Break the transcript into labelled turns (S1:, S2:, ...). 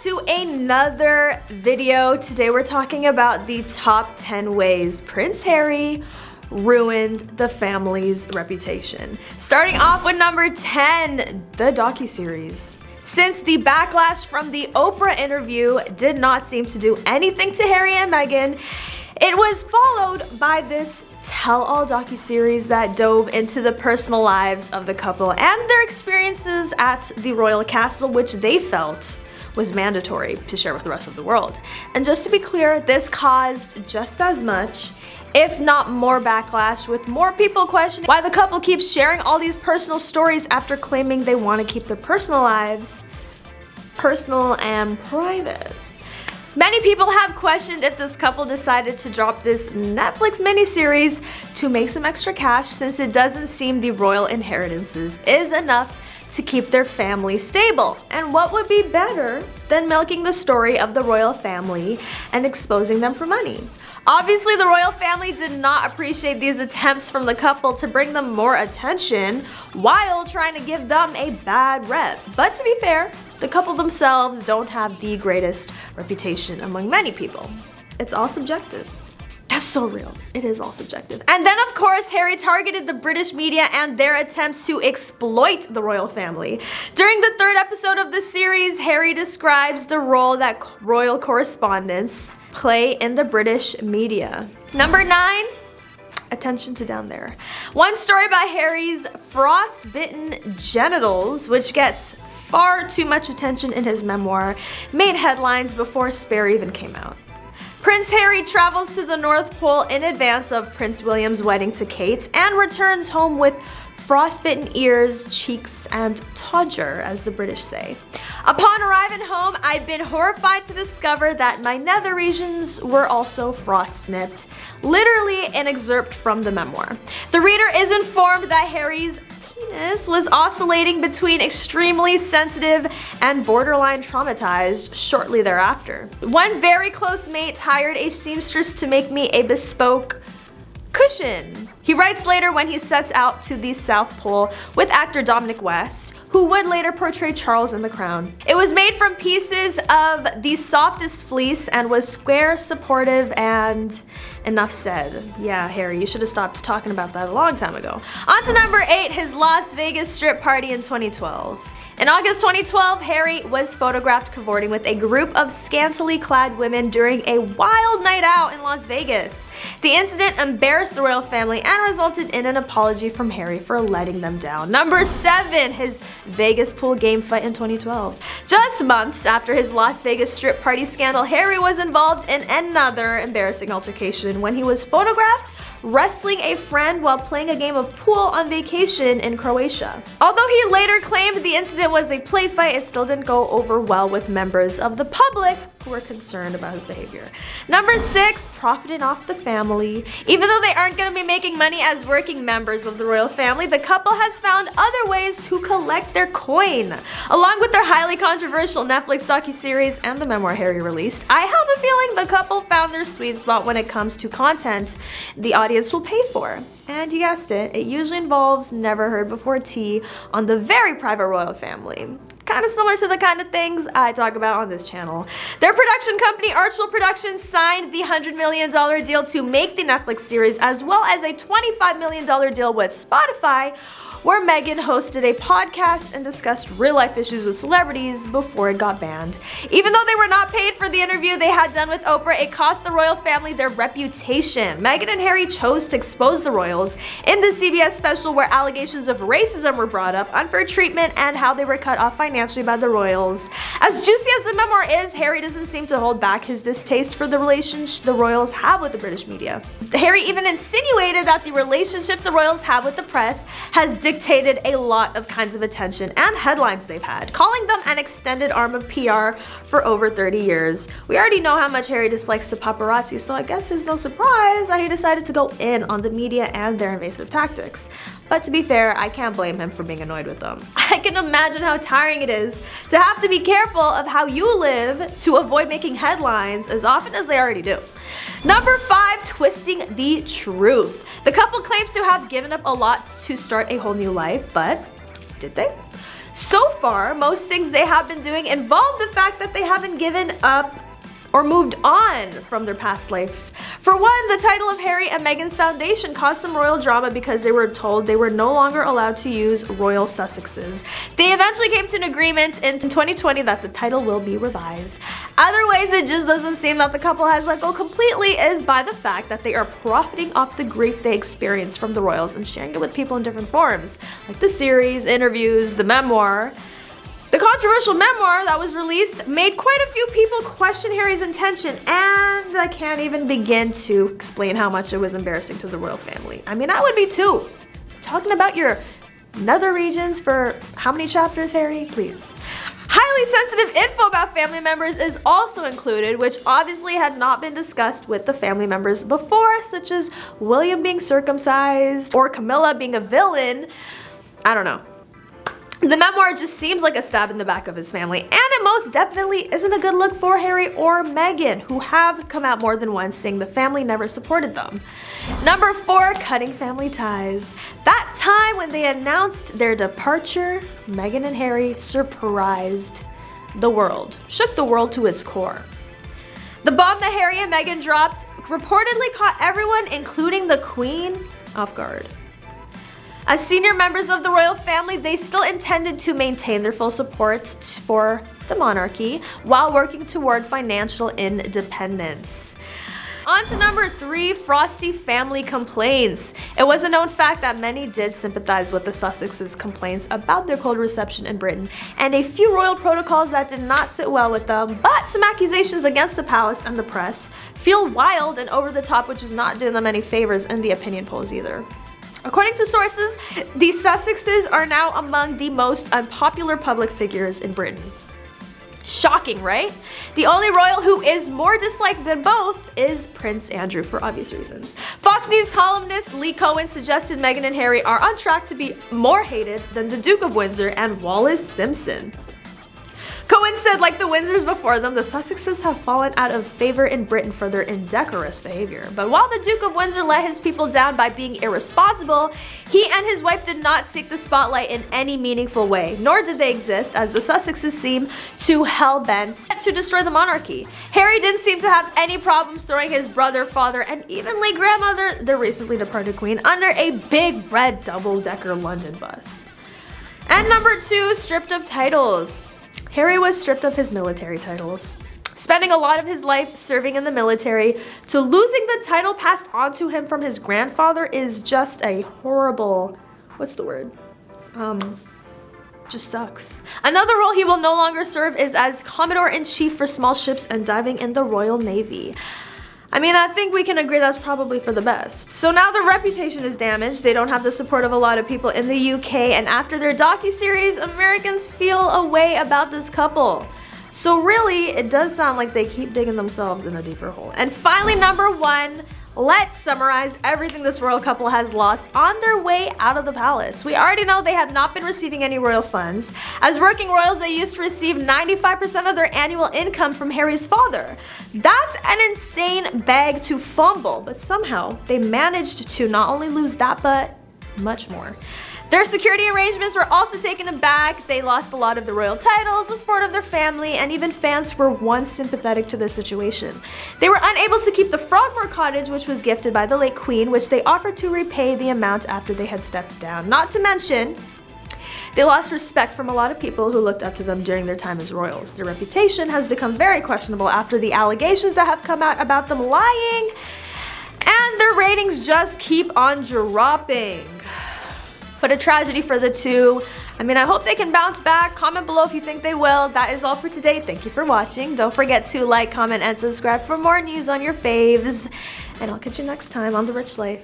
S1: to another video. Today we're talking about the top 10 ways Prince Harry ruined the family's reputation. Starting off with number 10, the docu-series. Since the backlash from the Oprah interview did not seem to do anything to Harry and Meghan, it was followed by this tell-all docu-series that dove into the personal lives of the couple and their experiences at the royal castle, which they felt was mandatory to share with the rest of the world. And just to be clear, this caused just as much, if not more, backlash, with more people questioning why the couple keeps sharing all these personal stories after claiming they want to keep their personal lives personal and private. Many people have questioned if this couple decided to drop this Netflix miniseries to make some extra cash, since it doesn't seem the royal inheritances is enough to keep their family stable. And what would be better than milking the story of the royal family and exposing them for money? Obviously, the royal family did not appreciate these attempts from the couple to bring them more attention while trying to give them a bad rep. But to be fair, the couple themselves don't have the greatest reputation among many people. It's all subjective. That's so real. It is all subjective. And then, of course, Harry targeted the British media and their attempts to exploit the royal family. During the third episode of the series, Harry describes the role that royal correspondents play in the British media. Number 9, attention to down there. One story about Harry's frostbitten genitals, which gets far too much attention in his memoir, made headlines before Spare even came out. Prince Harry travels to the North Pole in advance of Prince William's wedding to Kate and returns home with frostbitten ears, cheeks, and todger, as the British say. Upon arriving home, I'd been horrified to discover that my nether regions were also frost-nipped. Literally an excerpt from the memoir. The reader is informed that Harry's penis was oscillating between extremely sensitive and borderline traumatized shortly thereafter. One very close mate hired a seamstress to make me a bespoke cushion. He writes later when he sets out to the South Pole with actor Dominic West, who would later portray Charles in The Crown. It was made from pieces of the softest fleece and was square, supportive, and enough said. Yeah, Harry, you should have stopped talking about that a long time ago. On to number 8, his Las Vegas strip party in 2012. In August 2012, Harry was photographed cavorting with a group of scantily clad women during a wild night out in Las Vegas. The incident embarrassed the royal family and resulted in an apology from Harry for letting them down. Number 7, his Vegas pool game fight in 2012. Just months after his Las Vegas strip party scandal, Harry was involved in another embarrassing altercation when he was photographed wrestling a friend while playing a game of pool on vacation in Croatia. Although he later claimed the incident was a play fight, it still didn't go over well with members of the public who were concerned about his behavior. Number 6, profiting off the family. Even though they aren't going to be making money as working members of the royal family, the couple has found other ways to collect their coin. Along with their highly controversial Netflix docu-series and the memoir Harry released, I have a feeling the couple found their sweet spot when it comes to content the audience will pay for. And you guessed it, it usually involves never heard before tea on the very private royal family. Kind of similar to the kind of things I talk about on this channel. Their production company, Archwell Productions, signed the $100 million deal to make the Netflix series, as well as a $25 million deal with Spotify, where Meghan hosted a podcast and discussed real-life issues with celebrities before it got banned. Even though they were not paid for the interview they had done with Oprah, it cost the royal family their reputation. Meghan and Harry chose to expose the royals in the CBS special, where allegations of racism were brought up, unfair treatment, and how they were cut off financially by the royals. As juicy as the memoir is, Harry doesn't seem to hold back his distaste for the relationship the royals have with the British media. Harry even insinuated that the relationship the royals have with the press has dictated a lot of kinds of attention and headlines they've had, calling them an extended arm of PR for over 30 years. We already know how much Harry dislikes the paparazzi, so I guess there's no surprise that he decided to go in on the media and their invasive tactics. But to be fair, I can't blame him for being annoyed with them. I can imagine how tiring it is to have to be careful of how you live to avoid making headlines as often as they already do. Number 5, twisting the truth. The couple claims to have given up a lot to start a whole new life, but did they? So far, most things they have been doing involve the fact that they haven't given up or moved on from their past life. For one, the title of Harry and Meghan's foundation caused some royal drama because they were told they were no longer allowed to use royal Sussexes. They eventually came to an agreement in 2020 that the title will be revised. Other ways it just doesn't seem that the couple has let go completely is by the fact that they are profiting off the grief they experienced from the royals and sharing it with people in different forms, like the series, interviews, the memoir. The controversial memoir that was released made quite a few people question Harry's intention, and I can't even begin to explain how much it was embarrassing to the royal family. I mean, I would be too. Talking about your nether regions for how many chapters, Harry? Please. Highly sensitive info about family members is also included, which obviously had not been discussed with the family members before, such as William being circumcised or Camilla being a villain. I don't know. The memoir just seems like a stab in the back of his family, and it most definitely isn't a good look for Harry or Meghan, who have come out more than once saying the family never supported them. Number 4, cutting family ties. That time when they announced their departure, Meghan and Harry surprised the world, shook the world to its core. The bomb that Harry and Meghan dropped reportedly caught everyone, including the Queen, off guard. As senior members of the royal family, they still intended to maintain their full support for the monarchy while working toward financial independence. On to number 3, frosty family complaints. It was a known fact that many did sympathize with the Sussexes' complaints about their cold reception in Britain, and a few royal protocols that did not sit well with them, but some accusations against the palace and the press feel wild and over the top, which is not doing them any favors in the opinion polls either. According to sources, the Sussexes are now among the most unpopular public figures in Britain. Shocking, right? The only royal who is more disliked than both is Prince Andrew, for obvious reasons. Fox News columnist Lee Cohen suggested Meghan and Harry are on track to be more hated than the Duke of Windsor and Wallis Simpson. Cohen said, like the Windsors before them, the Sussexes have fallen out of favor in Britain for their indecorous behavior. But while the Duke of Windsor let his people down by being irresponsible, he and his wife did not seek the spotlight in any meaningful way, nor did they exist, as the Sussexes seem to hell-bent to destroy the monarchy. Harry didn't seem to have any problems throwing his brother, father, and even late grandmother, the recently departed queen, under a big red double-decker London bus. And number 2, stripped of titles. Harry was stripped of his military titles. Spending a lot of his life serving in the military, to losing the title passed on to him from his grandfather is just a horrible, what's the word? Just sucks. Another role he will no longer serve is as Commodore-in-Chief for small ships and diving in the Royal Navy. I mean, I think we can agree that's probably for the best. So now their reputation is damaged, they don't have the support of a lot of people in the UK, and after their docu-series, Americans feel a way about this couple. So really, it does sound like they keep digging themselves in a deeper hole. And finally, number 1, let's summarize everything this royal couple has lost on their way out of the palace. We already know they have not been receiving any royal funds. As working royals, they used to receive 95% of their annual income from Harry's father. That's an insane bag to fumble, but somehow they managed to not only lose that, but much more. Their security arrangements were also taken aback. They lost a lot of the royal titles, the support of their family, and even fans were once sympathetic to their situation. They were unable to keep the Frogmore cottage, which was gifted by the late queen, which they offered to repay the amount after they had stepped down. Not to mention, they lost respect from a lot of people who looked up to them during their time as royals. Their reputation has become very questionable after the allegations that have come out about them lying, and their ratings just keep on dropping. What a tragedy for the two. I mean, I hope they can bounce back. Comment below if you think they will. That is all for today. Thank you for watching. Don't forget to like, comment, and subscribe for more news on your faves. And I'll catch you next time on The Rich Life.